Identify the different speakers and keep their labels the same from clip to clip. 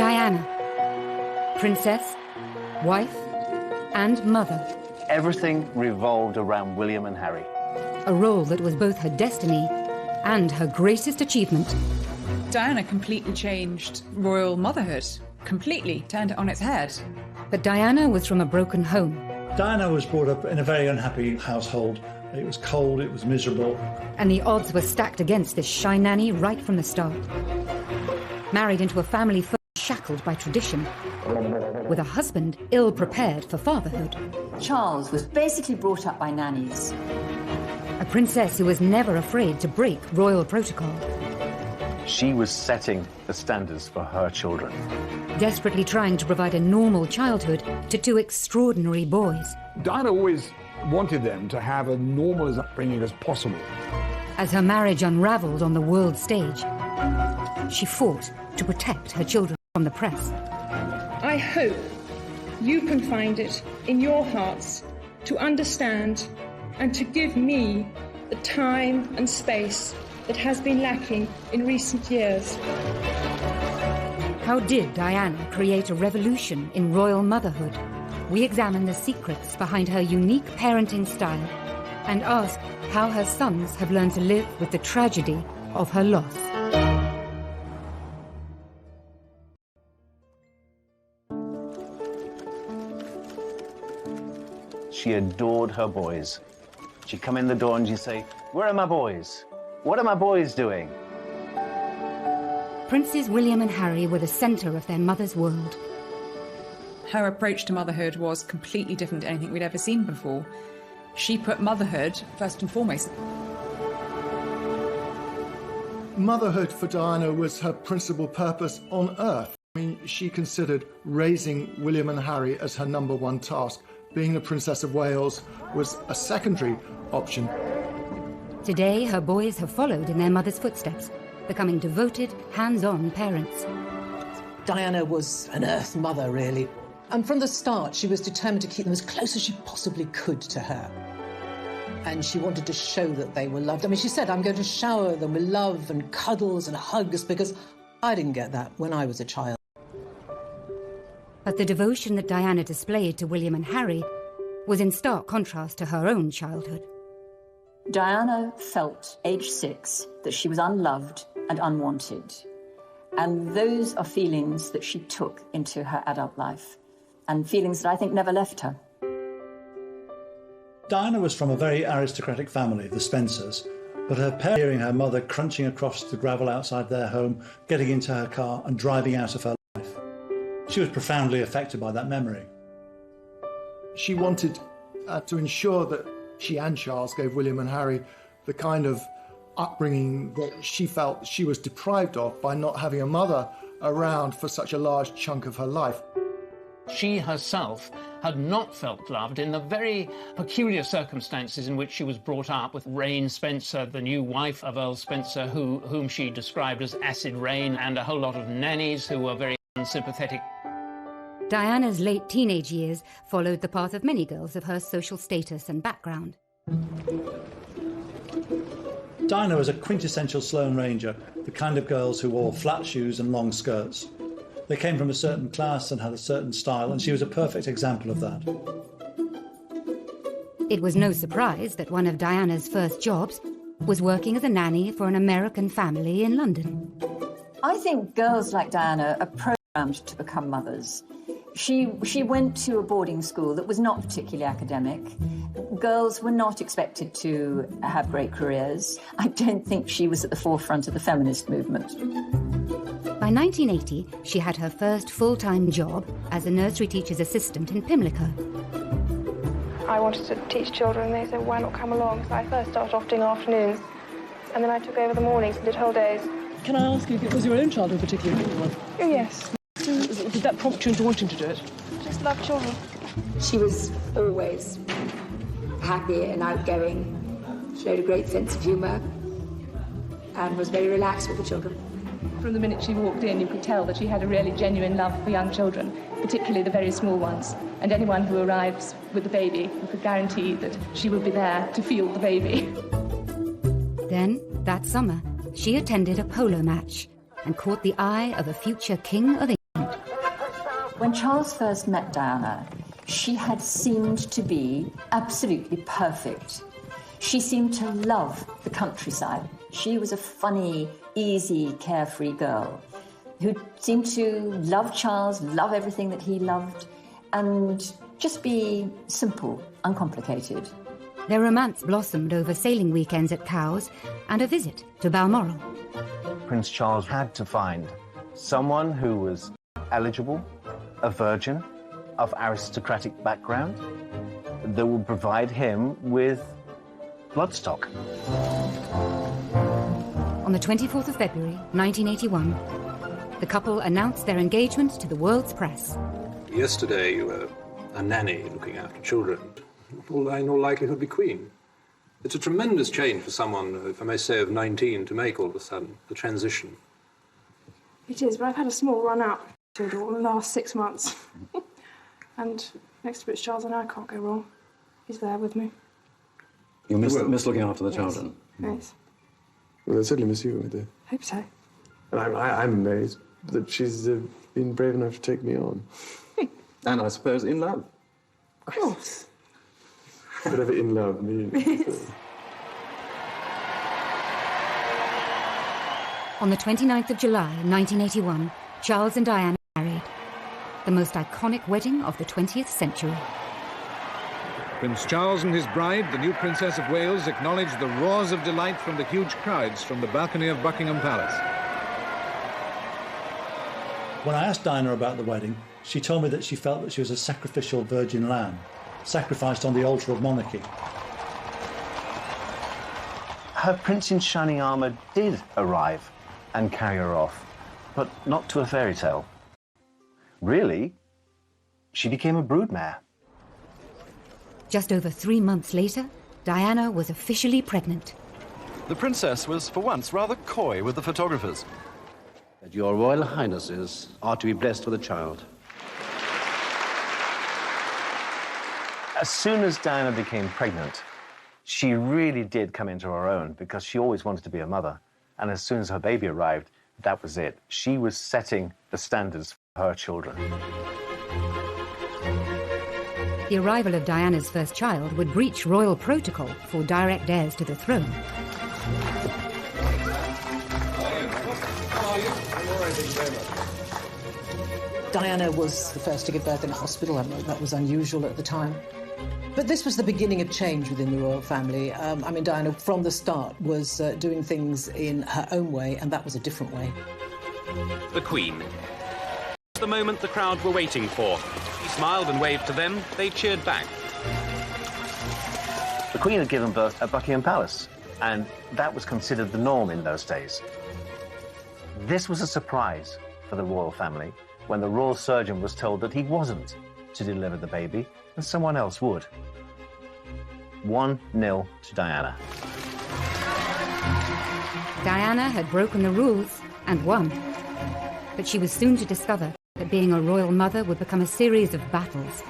Speaker 1: Diana, princess, wife, and mother.
Speaker 2: Everything revolved around William and Harry.
Speaker 1: A role that was both her destiny and her greatest achievement.
Speaker 3: Diana completely changed royal motherhood. Completely turned it on its head.
Speaker 1: But Diana was from a broken home.
Speaker 4: Diana was brought up in a very unhappy household. It was cold, it was miserable.
Speaker 1: And the odds were stacked against this shy nanny right from the start. Married into a family first shackled by tradition, with a husband ill-prepared for fatherhood.
Speaker 5: Charles was basically brought up by nannies.
Speaker 1: A princess who was never afraid to break royal protocol.
Speaker 2: She was setting the standards for her children.
Speaker 1: Desperately trying to provide a normal childhood to two extraordinary boys.
Speaker 6: Diana always wanted them to have a normal as upbringing as possible.
Speaker 1: As her marriage unraveled on the world stage, she fought to protect her children from the press.
Speaker 7: I hope you can find it in your hearts to understand and to give me the time and space that has been lacking in recent years.
Speaker 1: How did Diana create a revolution in royal motherhood? We examine the secrets behind her unique parenting style and ask how her sons have learned to live with the tragedy of her loss.
Speaker 2: She adored her boys. She'd come in the door and she'd say, "Where are my boys? What are my boys doing?"
Speaker 1: Princes William and Harry were the centre of their mother's world.
Speaker 3: Her approach to motherhood was completely different to anything we'd ever seen before. She put motherhood first and foremost.
Speaker 8: Motherhood for Diana was her principal purpose on earth. I mean, she considered raising William and Harry as her number one task. Being the Princess of Wales was a secondary option.
Speaker 1: Today, her boys have followed in their mother's footsteps, becoming devoted, hands-on parents.
Speaker 9: Diana was an earth mother, really. And from the start, she was determined to keep them as close as she possibly could to her. And she wanted to show that they were loved. I mean, she said, "I'm going to shower them with love and cuddles and hugs," because I didn't get that when I was a child.
Speaker 1: But the devotion that Diana displayed to William and Harry was in stark contrast to her own childhood.
Speaker 5: Diana felt, age 6, that she was unloved and unwanted. And those are feelings that she took into her adult life, and feelings that I think never left her.
Speaker 4: Diana was from a very aristocratic family, the Spencers, but her parents hearing her mother crunching across the gravel outside their home, getting into her car and driving out of her life. She was profoundly affected by that memory.
Speaker 8: She wanted to ensure that she and Charles gave William and Harry the kind of upbringing that she felt she was deprived of by not having a mother around for such a large chunk of her life.
Speaker 10: She herself had not felt loved in the very peculiar circumstances in which she was brought up, with Rain Spencer, the new wife of Earl Spencer, whom she described as acid rain, and a whole lot of nannies who were very unsympathetic.
Speaker 1: Diana's late teenage years followed the path of many girls of her social status and background.
Speaker 4: Diana was a quintessential Sloane Ranger, the kind of girls who wore flat shoes and long skirts. They came from a certain class and had a certain style, and she was a perfect example of that.
Speaker 1: It was no surprise that one of Diana's first jobs was working as a nanny for an American family in London.
Speaker 5: I think girls like Diana are programmed to become mothers. She went to a boarding school that was not particularly academic. Girls were not expected to have great careers. I don't think she was at the forefront of the feminist movement.
Speaker 1: By 1980, she had her first full-time job as a nursery teacher's assistant in Pimlico.
Speaker 7: I wanted to teach children, and they said, "Why not come along?" So I first started off doing afternoons, and then I took over the mornings and did whole days.
Speaker 9: Can I ask you if it was your own child in particular?
Speaker 7: Oh, yes.
Speaker 9: Did that prompt you into wanting to do it?
Speaker 7: I just love children.
Speaker 11: She was always happy and outgoing, showed a great sense of humour, and was very relaxed with the children.
Speaker 7: From the minute she walked in, you could tell that she had a really genuine love for young children, particularly the very small ones. And anyone who arrives with a baby, you could guarantee that she would be there to feel the baby.
Speaker 1: Then, that summer, she attended a polo match and caught the eye of a future king of England.
Speaker 5: When Charles first met Diana, she had seemed to be absolutely perfect. She seemed to love the countryside. She was a funny, easy, carefree girl who seemed to love Charles, love everything that he loved, and just be simple, uncomplicated.
Speaker 1: Their romance blossomed over sailing weekends at Cowes and a visit to Balmoral.
Speaker 2: Prince Charles had to find someone who was eligible, a virgin, of aristocratic background, that would provide him with bloodstock.
Speaker 1: On the 24th of February, 1981, the couple announced their engagement to the world's press.
Speaker 12: Yesterday you were a nanny looking after children. Will in all likelihood be queen. It's a tremendous change for someone, if I may say, of 19 to make all of a sudden, the transition.
Speaker 7: It is, but I've had a small run out to it all in the last 6 months. And next to Prince Charles and I can't go wrong. He's there with me.
Speaker 13: You miss looking after the children?
Speaker 7: Yes.
Speaker 14: Well, I certainly miss you, I do.
Speaker 7: Hope so.
Speaker 14: And I'm amazed that she's been brave enough to take me on.
Speaker 13: And I suppose in love.
Speaker 7: Of course.
Speaker 14: Whatever in love means.
Speaker 1: On the 29th of July, 1981, Charles and Diana married. The most iconic wedding of the 20th century.
Speaker 15: Prince Charles and his bride, the new Princess of Wales, acknowledged the roars of delight from the huge crowds from the balcony of Buckingham Palace.
Speaker 4: When I asked Diana about the wedding, she told me that she felt that she was a sacrificial virgin lamb, sacrificed on the altar of monarchy.
Speaker 2: Her prince in shining armour did arrive and carry her off, but not to a fairy tale. Really, she became a broodmare.
Speaker 1: Just over 3 months later, Diana was officially pregnant.
Speaker 16: The princess was for once rather coy with the photographers.
Speaker 17: Your Royal Highnesses are to be blessed with a child.
Speaker 2: As soon as Diana became pregnant, she really did come into her own because she always wanted to be a mother. And as soon as her baby arrived, that was it. She was setting the standards for her children.
Speaker 1: The arrival of Diana's first child would breach royal protocol for direct heirs to the throne.
Speaker 9: Diana was the first to give birth in a hospital. I mean, that was unusual at the time. But this was the beginning of change within the royal family. I mean, Diana, from the start, was doing things in her own way, and that was a different way.
Speaker 18: The Queen. The moment the crowd were waiting for. He smiled and waved to them. They cheered back.
Speaker 2: The Queen had given birth at Buckingham Palace, and that was considered the norm in those days. This was a surprise for the royal family when the royal surgeon was told that he wasn't to deliver the baby, and someone else would. 1-0 to Diana.
Speaker 1: Diana had broken the rules and won. But she was soon to discover that being a royal mother would become a series of battles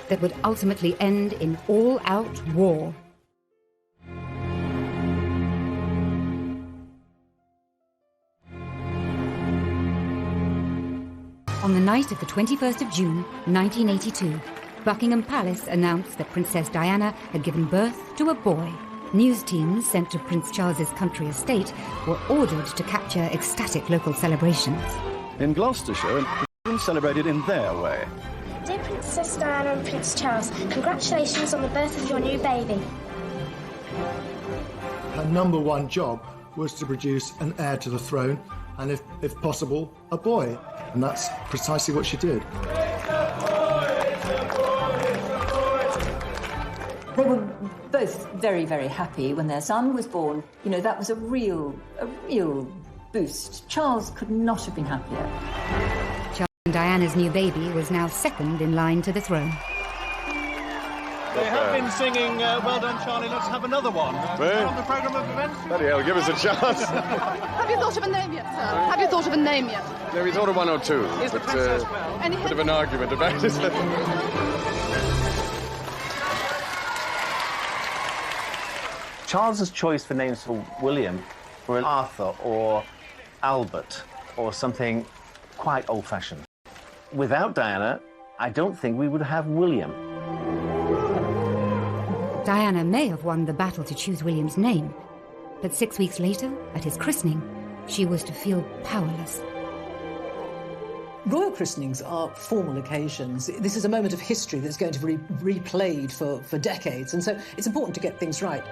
Speaker 1: that would ultimately end in all-out war. On the night of the 21st of June, 1982, Buckingham Palace announced that Princess Diana had given birth to a boy. News teams sent to Prince Charles's country estate were ordered to capture ecstatic local celebrations.
Speaker 16: In Gloucestershire, children celebrated in their way.
Speaker 19: Dear Princess Diana and Prince Charles, congratulations on the birth of your new baby.
Speaker 8: Her number one job was to produce an heir to the throne, and if possible, a boy. And that's precisely what she did.
Speaker 5: They were both very, very happy when their son was born. You know, that was a real boost. Charles could not have been happier.
Speaker 1: Charles and Diana's new baby was now second in line to the throne.
Speaker 10: They have been singing Well Done, Charlie, let's have another one. On the programme of events.
Speaker 14: Bloody hell, give us a chance.
Speaker 20: Have you thought of a name yet, sir? Have you thought of a name yet?
Speaker 14: Yeah, we thought of one or two.
Speaker 10: Is the princess well?
Speaker 20: Any
Speaker 14: bit of an argument about it.
Speaker 2: Charles's choice for names for William were Arthur or Albert or something quite old-fashioned. without Diana, I don't think we would have William.
Speaker 1: Diana may have won the battle to choose William's name, but 6 weeks later, at his christening, she was to feel powerless.
Speaker 9: Royal christenings are formal occasions. This is a moment of history that's going to be replayed for decades, and so it's important to get things right.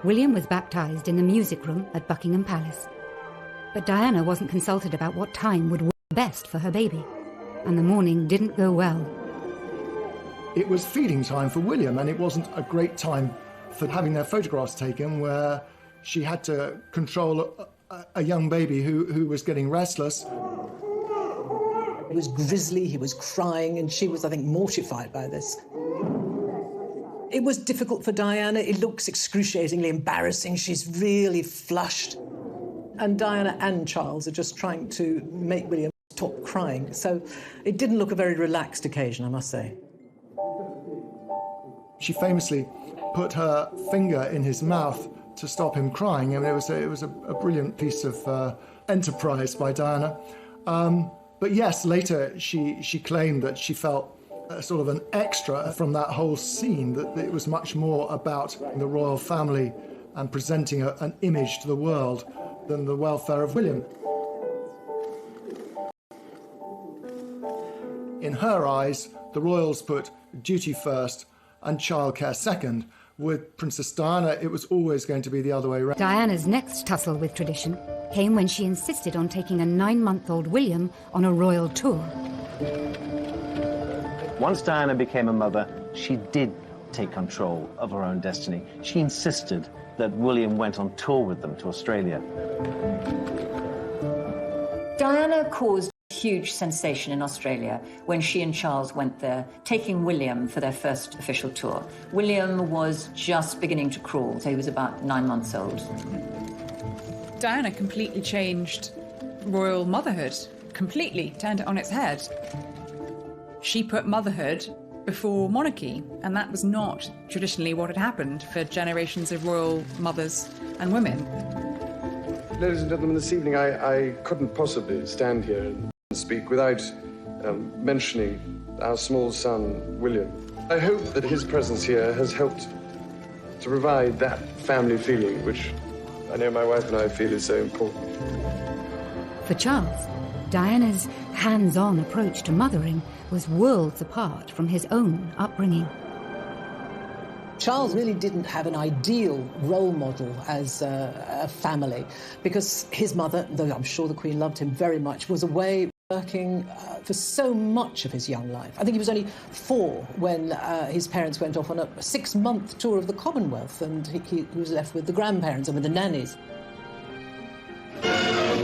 Speaker 1: William was baptised in the music room at Buckingham Palace. But Diana wasn't consulted about what time would work best for her baby, and the morning didn't go well.
Speaker 8: It was feeding time for William, and it wasn't a great time for having their photographs taken, where she had to control a young baby who was getting restless.
Speaker 9: He was grisly, he was crying, and she was, I think, mortified by this. It was difficult for Diana. It looks excruciatingly embarrassing. She's really flushed. And Diana and Charles are just trying to make William stop crying. So it didn't look a very relaxed occasion, I must say.
Speaker 8: She famously put her finger in his mouth to stop him crying. I mean, it was a brilliant piece of enterprise by Diana. But yes, later she claimed that she felt sort of an extra from that whole scene, that it was much more about the royal family and presenting an image to the world than the welfare of William. In her eyes, the royals put duty first and childcare second. With Princess Diana, it was always going to be the other way around.
Speaker 1: Diana's next tussle with tradition came when she insisted on taking a 9-month-old William on a royal tour.
Speaker 2: Once Diana became a mother, she did take control of her own destiny. She insisted that William went on tour with them to Australia.
Speaker 5: Diana caused a huge sensation in Australia when she and Charles went there, taking William for their first official tour. William was just beginning to crawl, so he was about 9 months old.
Speaker 3: Diana completely changed royal motherhood, completely turned it on its head. She put motherhood before monarchy, and that was not traditionally what had happened for generations of royal mothers and women.
Speaker 14: Ladies and gentlemen, this evening I couldn't possibly stand here and speak without mentioning our small son, William. I hope that his presence here has helped to provide that family feeling, which I know my wife and I feel is so important.
Speaker 1: For Charles, Diana's hands-on approach to mothering was worlds apart from his own upbringing.
Speaker 9: Charles really didn't have an ideal role model as a family, because his mother, though I'm sure the Queen loved him very much, was away working for so much of his young life. I think he was only 4 when his parents went off on a 6-month tour of the Commonwealth, and he was left with the grandparents and with the nannies.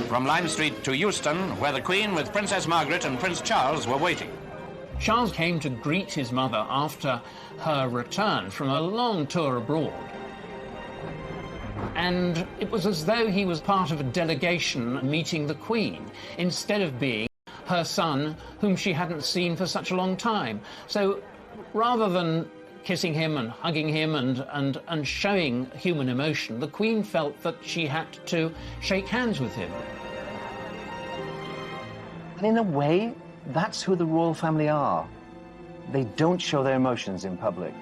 Speaker 18: From Lime Street to Euston, where the Queen with Princess Margaret and Prince Charles were waiting.
Speaker 10: Charles came to greet his mother after her return from a long tour abroad. And it was as though he was part of a delegation meeting the Queen, instead of being her son, whom she hadn't seen for such a long time. So rather than kissing him and hugging him and showing human emotion, the Queen felt that she had to shake hands with him.
Speaker 2: And in a way, that's who the royal family are. They don't show their emotions in public.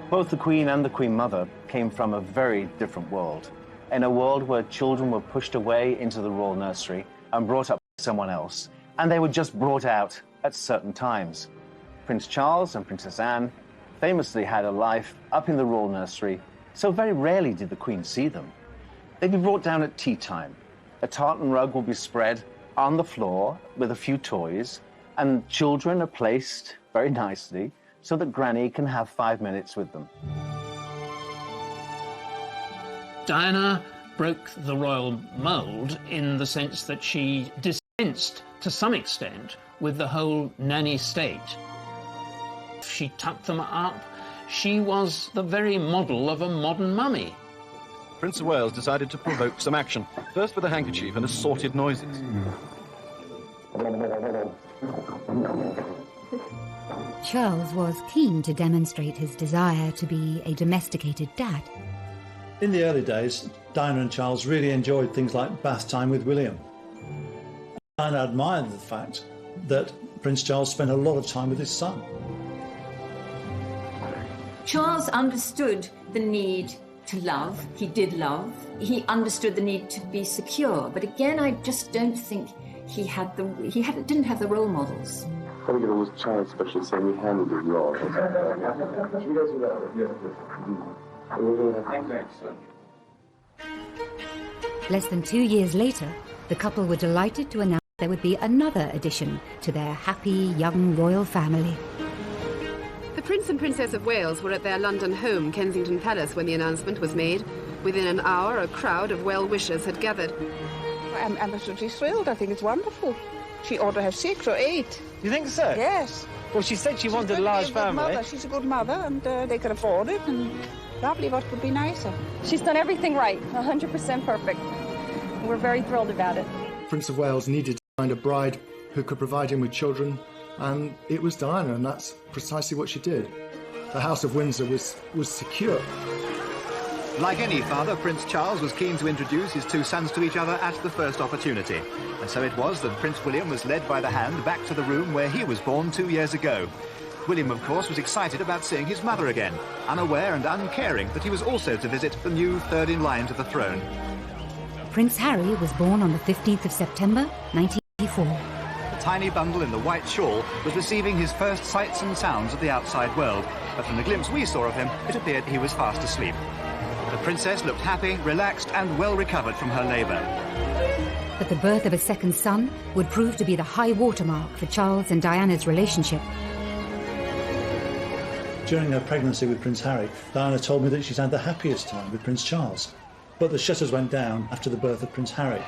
Speaker 2: Both the Queen and the Queen Mother came from a very different world. In a world where children were pushed away into the royal nursery and brought up by someone else, and they were just brought out at certain times. Prince Charles and Princess Anne famously had a life up in the royal nursery, so very rarely did the Queen see them. They'd be brought down at tea time. A tartan rug will be spread on the floor with a few toys, and children are placed very nicely so that Granny can have 5 minutes with them.
Speaker 10: Diana broke the royal mould in the sense that she dispensed, to some extent, with the whole nanny state. She tucked them up. She was the very model of a modern mummy.
Speaker 16: Prince of Wales decided to provoke some action, first with a handkerchief and assorted noises.
Speaker 1: Charles was keen to demonstrate his desire to be a domesticated dad.
Speaker 4: In the early days, Diana and Charles really enjoyed things like bath time with William. Diana admired the fact that Prince Charles spent a lot of time with his son.
Speaker 5: Charles understood the need to love. He did love. He understood the need to be secure. But again, I just don't think he didn't have the role models.
Speaker 14: Can we get all this Charles especially saying he handled his role? Should we go through that?
Speaker 1: Less than 2 years later, the couple were delighted to announce there would be another addition to their happy young royal family.
Speaker 20: The Prince and Princess of Wales were at their London home, Kensington Palace, when the announcement was made. Within an hour, a crowd of well-wishers had gathered.
Speaker 21: I'm absolutely thrilled. I think it's wonderful. She ought to have 6 or 8.
Speaker 22: You think so?
Speaker 21: Yes.
Speaker 22: Well, she said she wanted a large family.
Speaker 21: She's a good mother, and they can afford it. And lovely, what could be nicer?
Speaker 23: She's done everything right, 100% perfect. We're very thrilled about it.
Speaker 8: Prince of Wales needed to find a bride who could provide him with children, and it was Diana, and that's precisely what she did. The House of Windsor was secure.
Speaker 16: Like any father, Prince Charles was keen to introduce his two sons to each other at the first opportunity. And so it was that Prince William was led by the hand back to the room where he was born 2 years ago. William, of course, was excited about seeing his mother again, unaware and uncaring that he was also to visit the new third in line to the throne.
Speaker 1: Prince Harry was born on the 15th of September, 1984.
Speaker 16: The tiny bundle in the white shawl was receiving his first sights and sounds of the outside world, but from the glimpse we saw of him, it appeared he was fast asleep. The princess looked happy, relaxed, and well recovered from her labour.
Speaker 1: But the birth of a second son would prove to be the high watermark for Charles and Diana's relationship.
Speaker 4: During her pregnancy with Prince Harry, Diana told me that she's had the happiest time with Prince Charles. But the shutters went down after the birth of Prince Harry.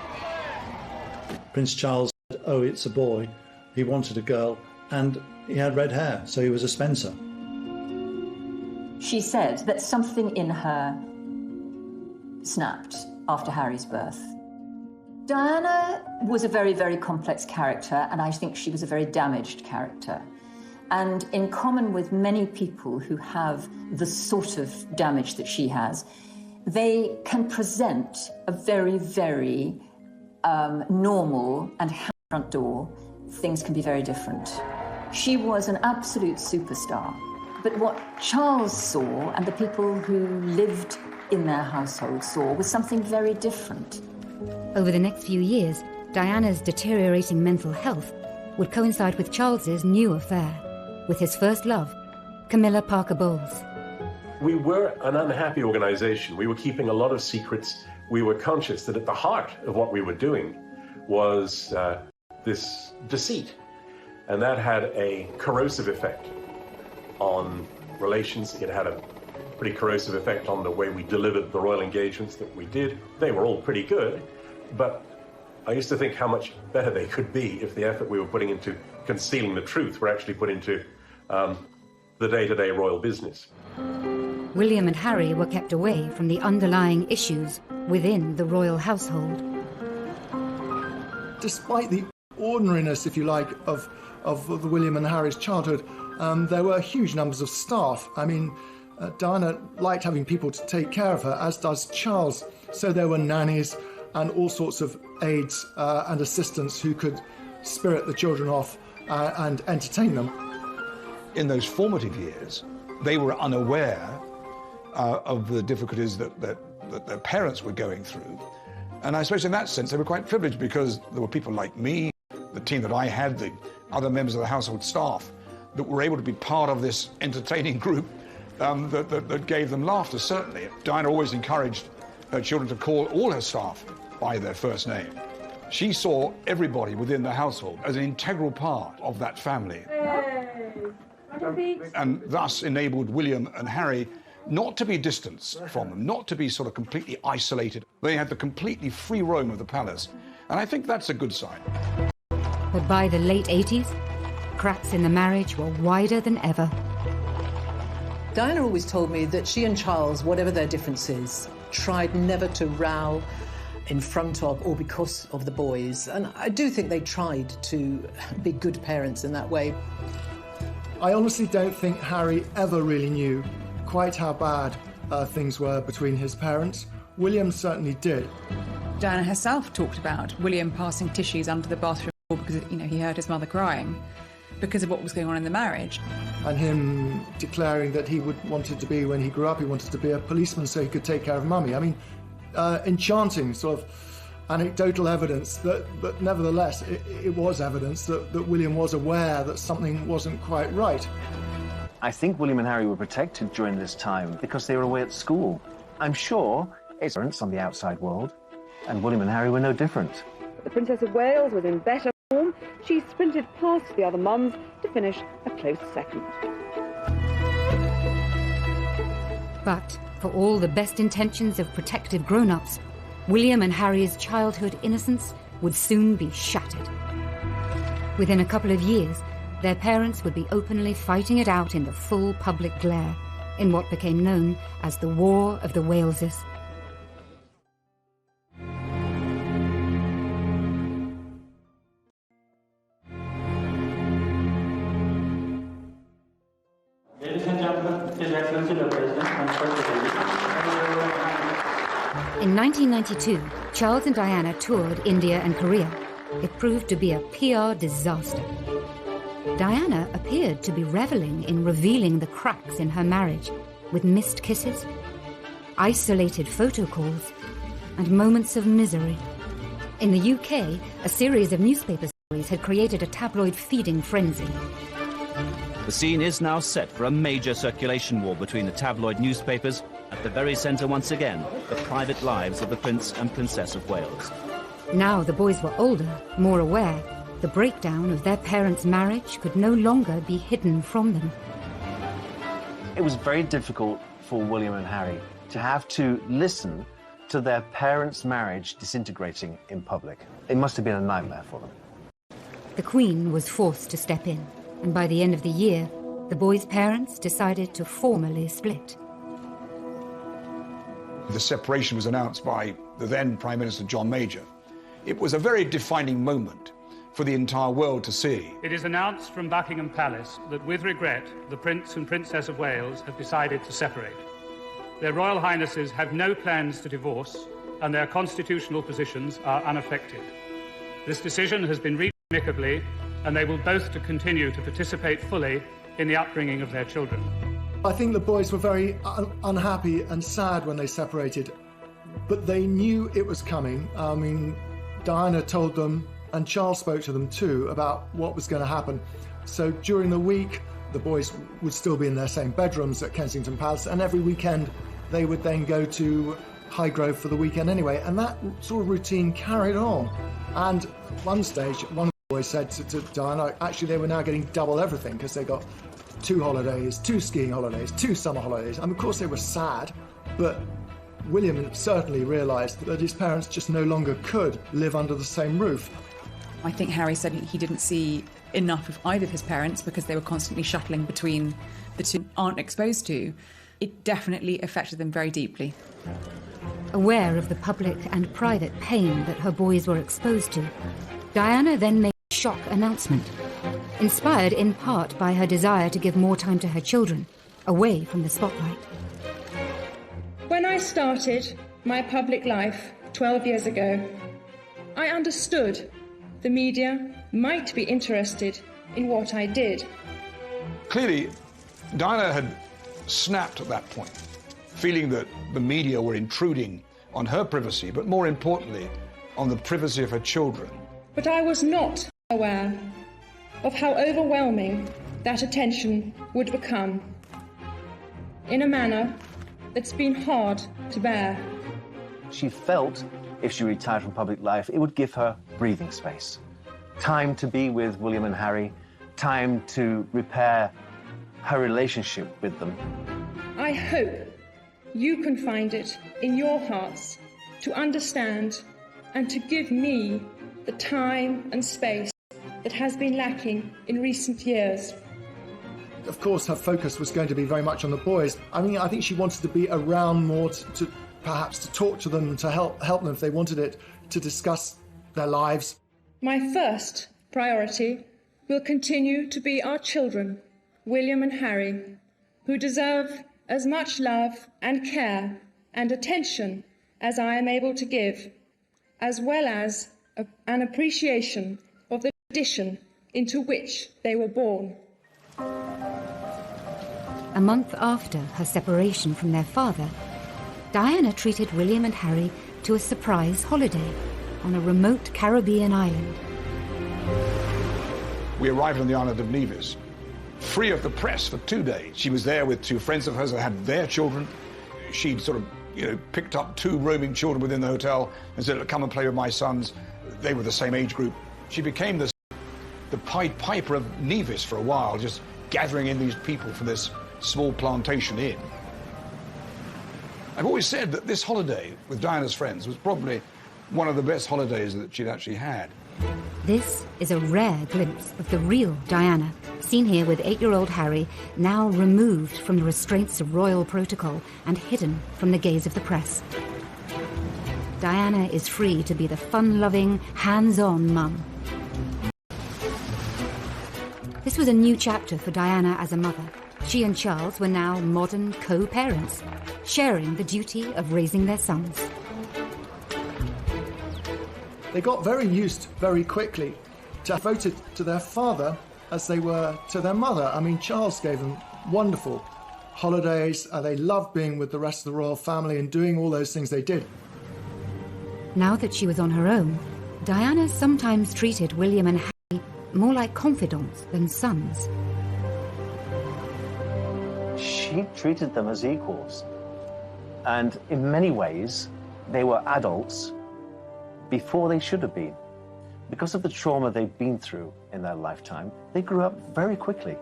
Speaker 4: Prince Charles said, oh, it's a boy. He wanted a girl, and he had red hair, so he was a Spencer.
Speaker 5: She said that something in her snapped after Harry's birth. Diana was a very, very complex character, and I think she was a very damaged character. And in common with many people who have the sort of damage that she has, they can present a very, very normal and happy front door. Things can be very different. She was an absolute superstar. But what Charles saw and the people who lived in their household saw was something very different.
Speaker 1: Over the next few years, Diana's deteriorating mental health would coincide with Charles's new affair, with his first love, Camilla Parker Bowles.
Speaker 24: We were an unhappy organization. We were keeping a lot of secrets. We were conscious that at the heart of what we were doing was this deceit. And that had a corrosive effect on relations. It had a pretty corrosive effect on the way we delivered the royal engagements that we did. They were all pretty good, but I used to think how much better they could be if the effort we were putting into concealing the truth were actually put into the day-to-day royal business.
Speaker 1: William and Harry were kept away from the underlying issues within the royal household.
Speaker 8: Despite the ordinariness, if you like, of the William and Harry's childhood, there were huge numbers of staff. I mean, Diana liked having people to take care of her, as does Charles. So there were nannies and all sorts of aides and assistants who could spirit the children off and entertain them.
Speaker 6: In those formative years, they were unaware of the difficulties that their parents were going through. And I suppose in that sense, they were quite privileged because there were people like me, the team that I had, the other members of the household staff, that were able to be part of this entertaining group that gave them laughter, certainly. Diana always encouraged her children to call all her staff by their first name. She saw everybody within the household as an integral part of that family. And thus enabled William and Harry not to be distanced from them, not to be sort of completely isolated. They had the completely free roam of the palace. And I think that's a good sign.
Speaker 1: But by the late 80s, cracks in the marriage were wider than ever.
Speaker 9: Diana always told me that she and Charles, whatever their differences, tried never to row in front of or because of the boys. And I do think they tried to be good parents in that way.
Speaker 8: I honestly don't think Harry ever really knew quite how bad things were between his parents. William certainly did.
Speaker 3: Diana herself talked about William passing tissues under the bathroom because, you know, he heard his mother crying because of what was going on in the marriage.
Speaker 8: And him declaring that he wanted to be, when he grew up, he wanted to be a policeman so he could take care of mummy. I mean, enchanting sort of anecdotal evidence that nevertheless, it was evidence that William was aware that something wasn't quite right.
Speaker 2: I think William and Harry were protected during this time because they were away at school. I'm sure his parents on the outside world, and William and Harry were no different.
Speaker 7: The Princess of Wales was in better form. She sprinted past the other mums to finish a close second.
Speaker 1: But for all the best intentions of protective grown-ups, William and Harry's childhood innocence would soon be shattered. Within a couple of years, their parents would be openly fighting it out in the full public glare, in what became known as the War of the Waleses.
Speaker 11: Ladies and gentlemen, His Excellency the President transferred the lady.
Speaker 1: In 1992, Charles and Diana toured India and Korea. It proved to be a PR disaster. Diana appeared to be reveling in revealing the cracks in her marriage, with missed kisses, isolated photo calls, and moments of misery. In the UK, a series of newspaper stories had created a tabloid feeding frenzy.
Speaker 12: The scene is now set for a major circulation war between the tabloid newspapers. At the very centre, once again, the private lives of the Prince and Princess of Wales.
Speaker 1: Now the boys were older, more aware. The breakdown of their parents' marriage could no longer be hidden from them.
Speaker 2: It was very difficult for William and Harry to have to listen to their parents' marriage disintegrating in public. It must have been a nightmare for them.
Speaker 1: The Queen was forced to step in, and by the end of the year, the boys' parents decided to formally split.
Speaker 6: The separation was announced by the then Prime Minister John Major. It was a very defining moment for the entire world to see.
Speaker 22: It is announced from Buckingham Palace that, with regret, the Prince and Princess of Wales have decided to separate. Their Royal Highnesses have no plans to divorce, and their constitutional positions are unaffected. This decision has been reached amicably, and they will both continue to participate fully in the upbringing of their children.
Speaker 8: I think the boys were very unhappy and sad when they separated, but they knew it was coming. I mean, Diana told them, and Charles spoke to them too, about what was going to happen. So during the week, the boys would still be in their same bedrooms at Kensington Palace, and every weekend they would then go to Highgrove for the weekend anyway, and that sort of routine carried on. And at one stage, one of the boys said to Diana, actually they were now getting double everything because they got 2 holidays, 2 skiing holidays, 2 summer holidays. And of course they were sad, but William certainly realised that his parents just no longer could live under the same roof.
Speaker 3: I think Harry said he didn't see enough of either of his parents because they were constantly shuttling between the two, aren't exposed to. It definitely affected them very deeply.
Speaker 1: Aware of the public and private pain that her boys were exposed to, Diana then made a shock announcement, inspired in part by her desire to give more time to her children, away from the spotlight.
Speaker 13: When I started my public life 12 years ago, I understood the media might be interested in what I did.
Speaker 6: Clearly, Diana had snapped at that point, feeling that the media were intruding on her privacy, but more importantly, on the privacy of her children.
Speaker 13: But I was not aware of how overwhelming that attention would become, in a manner that's been hard to bear.
Speaker 2: She felt if she retired from public life, it would give her breathing space. Time to be with William and Harry, time to repair her relationship with them.
Speaker 13: I hope you can find it in your hearts to understand and to give me the time and space that has been lacking in recent years.
Speaker 8: Of course, her focus was going to be very much on the boys. I mean, I think she wanted to be around more to perhaps to talk to them, to help them if they wanted it, to discuss their lives.
Speaker 13: My first priority will continue to be our children, William and Harry, who deserve as much love and care and attention as I am able to give, as well as an appreciation of the tradition into which they were born.
Speaker 1: A month after her separation from their father, Diana treated William and Harry to a surprise holiday on a remote Caribbean island.
Speaker 6: We arrived on the island of Nevis, free of the press for 2 days. She was there with 2 friends of hers that had their children. She'd sort of, picked up 2 roaming children within the hotel and said, come and play with my sons. They were the same age group. She became the Pied Piper of Nevis for a while, just gathering in these people for this small plantation inn. I've always said that this holiday with Diana's friends was probably one of the best holidays that she'd actually had.
Speaker 1: This is a rare glimpse of the real Diana, seen here with 8-year-old Harry, now removed from the restraints of royal protocol and hidden from the gaze of the press. Diana is free to be the fun-loving, hands-on mum. This was a new chapter for Diana as a mother. She and Charles were now modern co-parents, sharing the duty of raising their sons.
Speaker 8: They got very used very quickly to devoted to their father as they were to their mother. I mean, Charles gave them wonderful holidays. They loved being with the rest of the royal family and doing all those things they did.
Speaker 1: Now that she was on her own, Diana sometimes treated William and Harry more like confidants than sons.
Speaker 2: She treated them as equals. And in many ways, they were adults before they should have been. Because of the trauma they've been through in their lifetime, they grew up very quickly.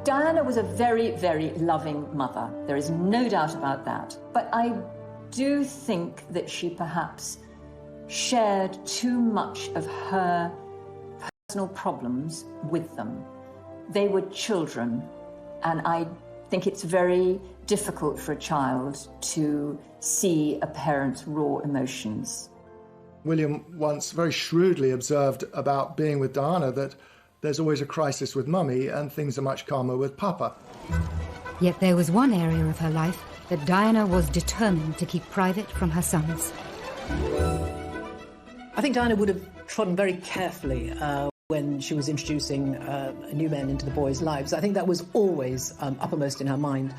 Speaker 5: Diana was a very, very loving mother. There is no doubt about that. But I do think that she perhaps shared too much of her personal problems with them. They were children, and I think it's very difficult for a child to see a parent's raw emotions.
Speaker 8: William once very shrewdly observed about being with Diana that there's always a crisis with mummy and things are much calmer with papa.
Speaker 1: Yet there was one area of her life that Diana was determined to keep private from her sons.
Speaker 9: I think Diana would have trodden very carefully when she was introducing new men into the boys' lives. I think that was always uppermost in her mind.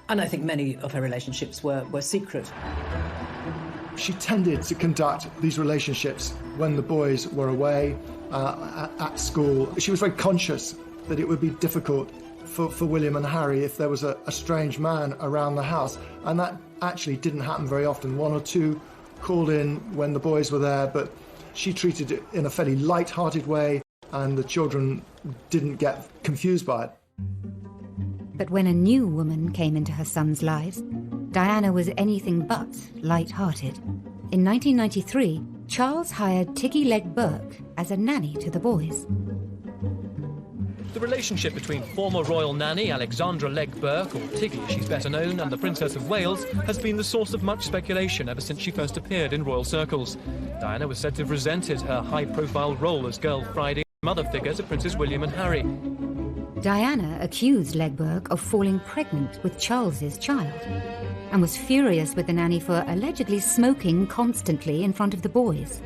Speaker 9: And I think many of her relationships were secret.
Speaker 8: She tended to conduct these relationships when the boys were away at school. She was very conscious that it would be difficult for William and Harry if there was a strange man around the house. And that actually didn't happen very often. 1 or 2 called in when the boys were there, but she treated it in a fairly light-hearted way, and the children didn't get confused by it.
Speaker 1: But when a new woman came into her sons' lives, Diana was anything but light-hearted. In 1993, Charles hired Tiggy Legg Burke as a nanny to the boys.
Speaker 15: The relationship between former royal nanny Alexandra Legg Burke, or Tiggy as she's better known, and the Princess of Wales has been the source of much speculation ever since she first appeared in royal circles. Diana was said to have resented her high-profile role as Girl Friday mother figure to Princes William and Harry.
Speaker 1: Diana accused Legg Burke of falling pregnant with Charles's child and was furious with the nanny for allegedly smoking constantly in front of the boys.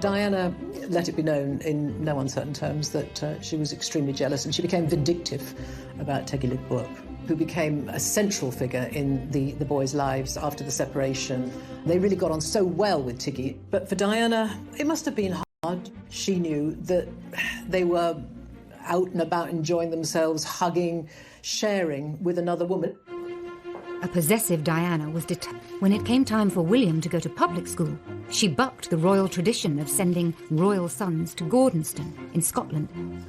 Speaker 9: Diana let it be known in no uncertain terms that she was extremely jealous, and she became vindictive about Tiggy Legg Burke, who became a central figure in the boys' lives after the separation. They really got on so well with Tiggy, but for Diana, it must have been hard. She knew that they were out and about enjoying themselves, hugging, sharing with another woman.
Speaker 1: A possessive Diana was determined. When it came time for William to go to public school, she bucked the royal tradition of sending royal sons to Gordonston in Scotland,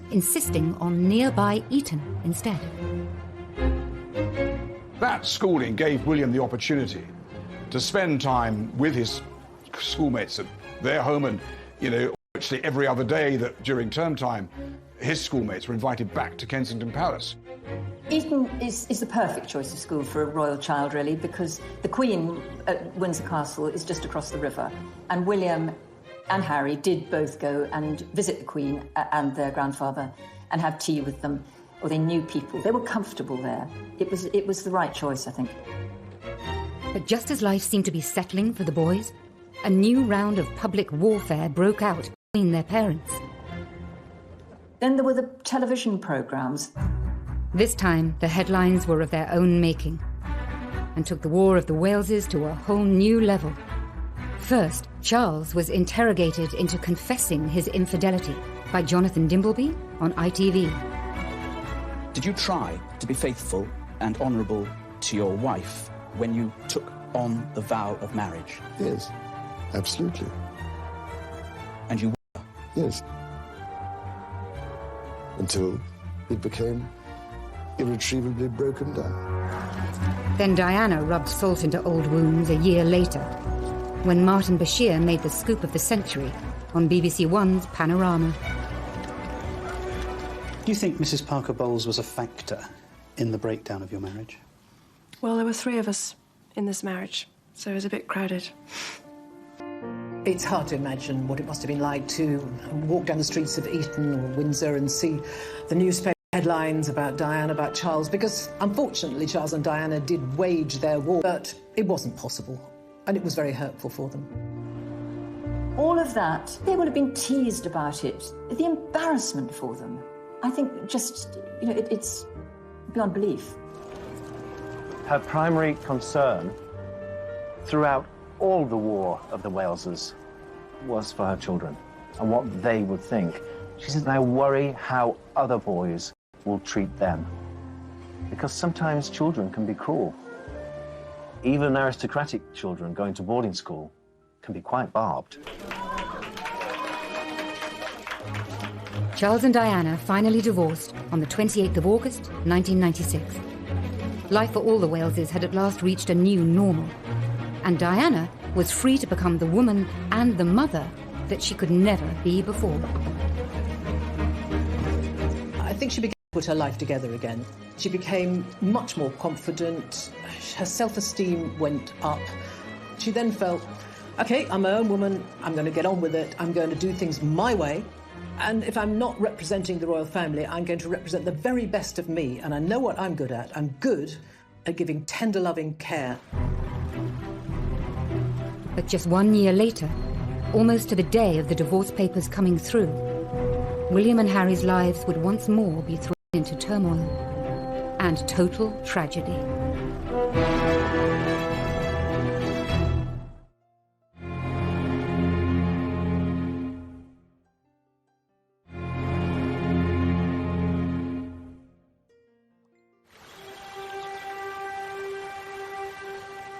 Speaker 1: insisting on nearby Eton instead.
Speaker 6: That schooling gave William the opportunity to spend time with his schoolmates at their home, and, actually every other day that during term time, his schoolmates were invited back to Kensington Palace.
Speaker 5: Eton is the perfect choice of school for a royal child, really, because the Queen at Windsor Castle is just across the river, and William and Harry did both go and visit the Queen and their grandfather and have tea with them, or they knew people. They were comfortable there. It was the right choice, I think.
Speaker 1: But just as life seemed to be settling for the boys, a new round of public warfare broke out between their parents.
Speaker 5: Then there were the television programmes.
Speaker 1: This time, the headlines were of their own making and took the War of the Waleses to a whole new level. First, Charles was interrogated into confessing his infidelity by Jonathan Dimbleby on ITV.
Speaker 10: Did you try to be faithful and honourable to your wife when you took on the vow of marriage?
Speaker 17: Yes, absolutely.
Speaker 10: And you were?
Speaker 17: Yes. Until it became irretrievably broken down.
Speaker 1: Then Diana rubbed salt into old wounds a year later, when Martin Bashir made the scoop of the century on BBC One's Panorama.
Speaker 10: Do you think Mrs. Parker Bowles was a factor in the breakdown of your marriage?
Speaker 18: Well, there were 3 of us in this marriage, so it was a bit crowded.
Speaker 9: It's hard to imagine what it must have been like to walk down the streets of Eton or Windsor and see the newspaper headlines about Diana, about Charles, because unfortunately Charles and Diana did wage their war, but it wasn't possible, and it was very hurtful for them.
Speaker 5: All of that, they would have been teased about it. The embarrassment for them, I think just, it's beyond belief.
Speaker 2: Her primary concern throughout all the War of the Waleses was for her children and what they would think. She said, I worry how other boys will treat them. Because sometimes children can be cruel. Even aristocratic children going to boarding school can be quite barbed.
Speaker 1: Charles and Diana finally divorced on the 28th of August, 1996. Life for all the Waleses had at last reached a new normal, and Diana was free to become the woman and the mother that she could never be before.
Speaker 9: I think she began to put her life together again. She became much more confident. Her self-esteem went up. She then felt, OK, I'm my own woman. I'm going to get on with it. I'm going to do things my way. And if I'm not representing the royal family, I'm going to represent the very best of me. And I know what I'm good at. I'm good at giving tender, loving care.
Speaker 1: But just 1 year later, almost to the day of the divorce papers coming through, William and Harry's lives would once more be thrown into turmoil and total tragedy.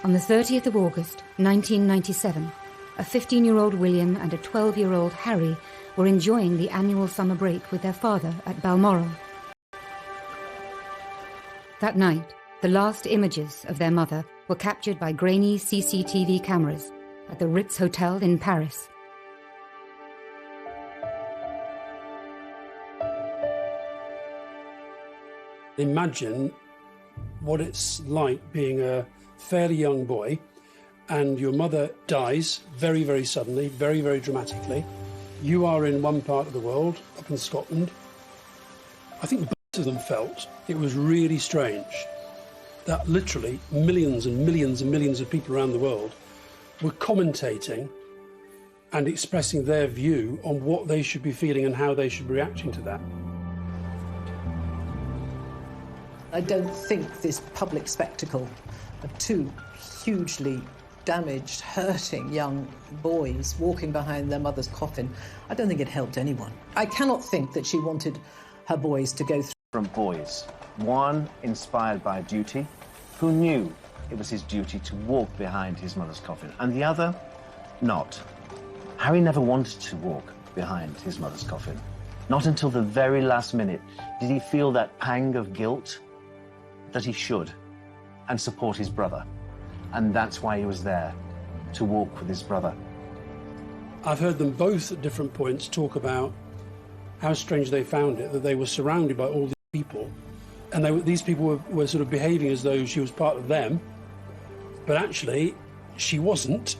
Speaker 1: On the 30th of August, 1997, a 15-year-old William and a 12-year-old Harry were enjoying the annual summer break with their father at Balmoral. That night, the last images of their mother were captured by grainy CCTV cameras at the Ritz Hotel in Paris.
Speaker 19: Imagine what it's like being a fairly young boy and your mother dies very, very suddenly, very, very dramatically. You are in one part of the world, up in Scotland. I think both of them felt it was really strange that literally millions and millions and millions of people around the world were commentating and expressing their view on what they should be feeling and how they should be reacting to that.
Speaker 9: I don't think this public spectacle of 2 hugely damaged, hurting young boys walking behind their mother's coffin, I don't think it helped anyone. I cannot think that she wanted her boys to go through.
Speaker 2: From boys, one inspired by duty, who knew it was his duty to walk behind his mother's coffin, and the other, not. Harry never wanted to walk behind his mother's coffin. Not until the very last minute did he feel that pang of guilt that he should, and support his brother. And that's why he was there, to walk with his brother.
Speaker 19: I've heard them both at different points talk about how strange they found it, that they were surrounded by all these people, and these people were sort of behaving as though she was part of them, but actually she wasn't.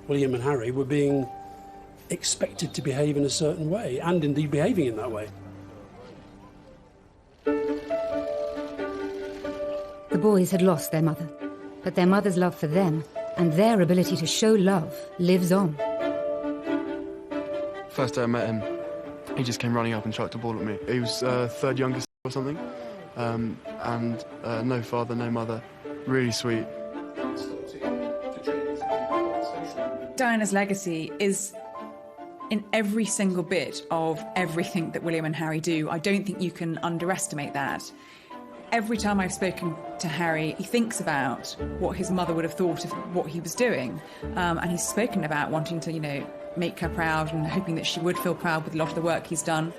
Speaker 19: William and Harry were being expected to behave in a certain way, and indeed behaving in that way.
Speaker 1: The boys had lost their mother, but their mother's love for them and their ability to show love lives on.
Speaker 14: First day I met him, he just came running up and chucked a ball at me. He was third youngest or something, and no father, no mother. Really sweet.
Speaker 3: Diana's legacy is in every single bit of everything that William and Harry do. I don't think you can underestimate that. Every time I've spoken to Harry, he thinks about what his mother would have thought of what he was doing. And he's spoken about wanting to, make her proud and hoping that she would feel proud with a lot of the work he's done.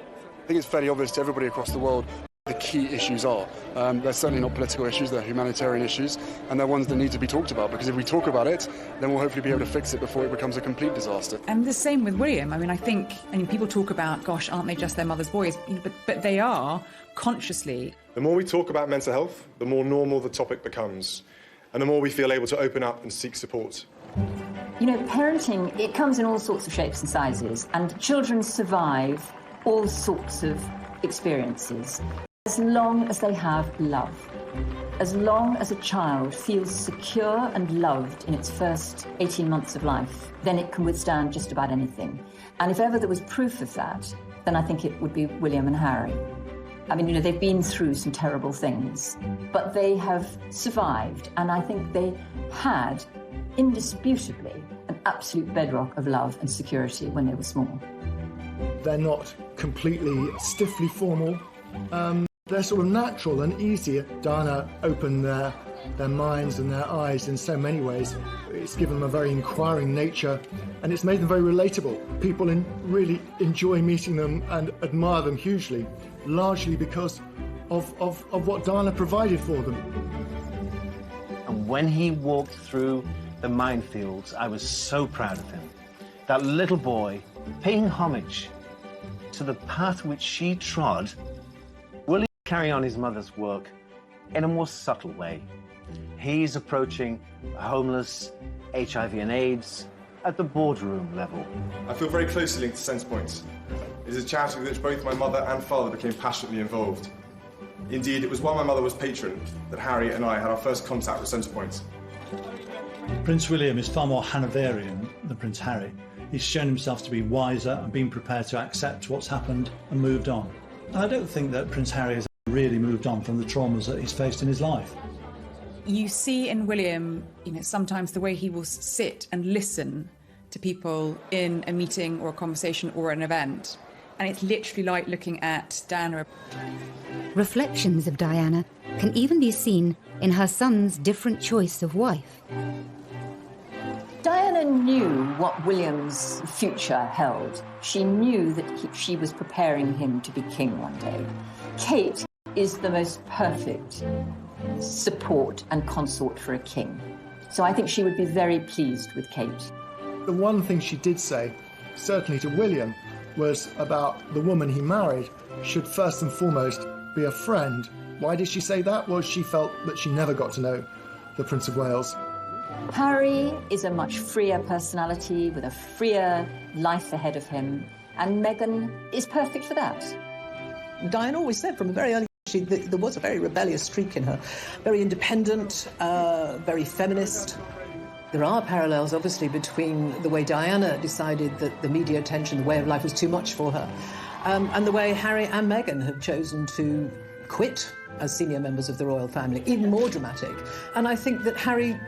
Speaker 14: I think it's fairly obvious to everybody across the world the key issues are. They're certainly not political issues, they're humanitarian issues, and they're ones that need to be talked about, because if we talk about it, then we'll hopefully be able to fix it before it becomes a complete disaster.
Speaker 3: And the same with William. I think people talk about, gosh, aren't they just their mother's boys? But they are, consciously.
Speaker 20: The more we talk about mental health, the more normal the topic becomes, and the more we feel able to open up and seek support.
Speaker 5: Parenting, it comes in all sorts of shapes and sizes, and children survive all sorts of experiences as long as they have love. As long as a child feels secure and loved in its first 18 months of life, then it can withstand just about anything. And if ever there was proof of that, then I think it would be William and Harry. They've been through some terrible things, but they have survived, and I think they had, indisputably, an absolute bedrock of love and security when they were small.
Speaker 8: They're not completely stiffly formal. They're sort of natural and easy. Diana opened their minds and their eyes in so many ways. It's given them a very inquiring nature, and it's made them very relatable. People really enjoy meeting them and admire them hugely, largely because of what Diana provided for them.
Speaker 2: And when he walked through the minefields, I was so proud of him. That little boy paying homage to the path which she trod, will he carry on his mother's work in a more subtle way? He's approaching homeless, HIV and AIDS at the boardroom level.
Speaker 20: I feel very closely linked to Centre Point. It is a charity with which both my mother and father became passionately involved. Indeed, it was while my mother was patron that Harry and I had our first contact with Centre Point.
Speaker 4: Prince William is far more Hanoverian than Prince Harry. He's shown himself to be wiser and been prepared to accept what's happened and moved on. And I don't think that Prince Harry has really moved on from the traumas that he's faced in his life.
Speaker 3: You see in William, sometimes the way he will sit and listen to people in a meeting or a conversation or an event. And it's literally like looking at Diana.
Speaker 1: Reflections of Diana can even be seen in her son's different choice of wife.
Speaker 5: Diana knew what William's future held. She knew that she was preparing him to be king one day. Kate is the most perfect support and consort for a king. So I think she would be very pleased with Kate.
Speaker 8: The one thing she did say, certainly to William, was about the woman he married should first and foremost be a friend. Why did she say that? Well, she felt that she never got to know the Prince of Wales.
Speaker 5: Harry is a much freer personality with a freer life ahead of him, and Meghan is perfect for that.
Speaker 9: Diana always said from a very early age there was a very rebellious streak in her, very independent, very feminist. There are parallels, obviously, between the way Diana decided that the media attention, the way of life was too much for her, and the way Harry and Meghan have chosen to quit as senior members of the royal family, even more dramatic. And I think that Harry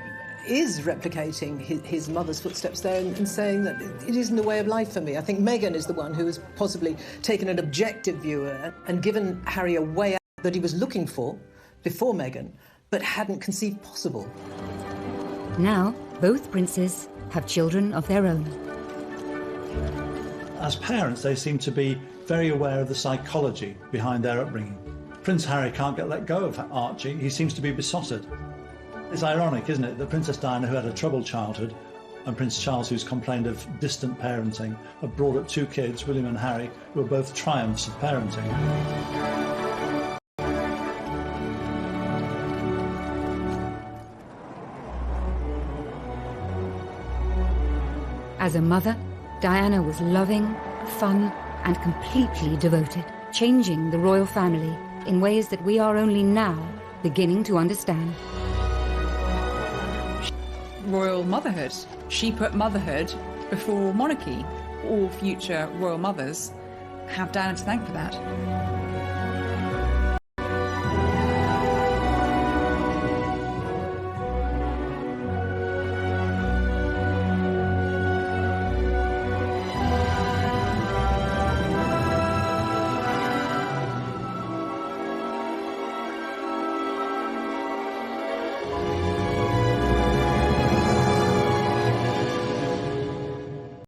Speaker 9: is replicating his mother's footsteps there and saying that it isn't the way of life for me. I think Meghan is the one who has possibly taken an objective view and given Harry a way out that he was looking for before Meghan, but hadn't conceived possible.
Speaker 1: Now, both princes have children of their own.
Speaker 4: As parents, they seem to be very aware of the psychology behind their upbringing. Prince Harry can't get let go of Archie. He seems to be besotted. It's ironic, isn't it, that Princess Diana, who had a troubled childhood, and Prince Charles, who's complained of distant parenting, have brought up two kids, William and Harry, who are both triumphs of parenting.
Speaker 1: As a mother, Diana was loving, fun, and completely devoted, changing the royal family in ways that we are only now beginning to understand.
Speaker 3: royal motherhood. She put motherhood before monarchy. All future royal mothers have Diana to thank for that.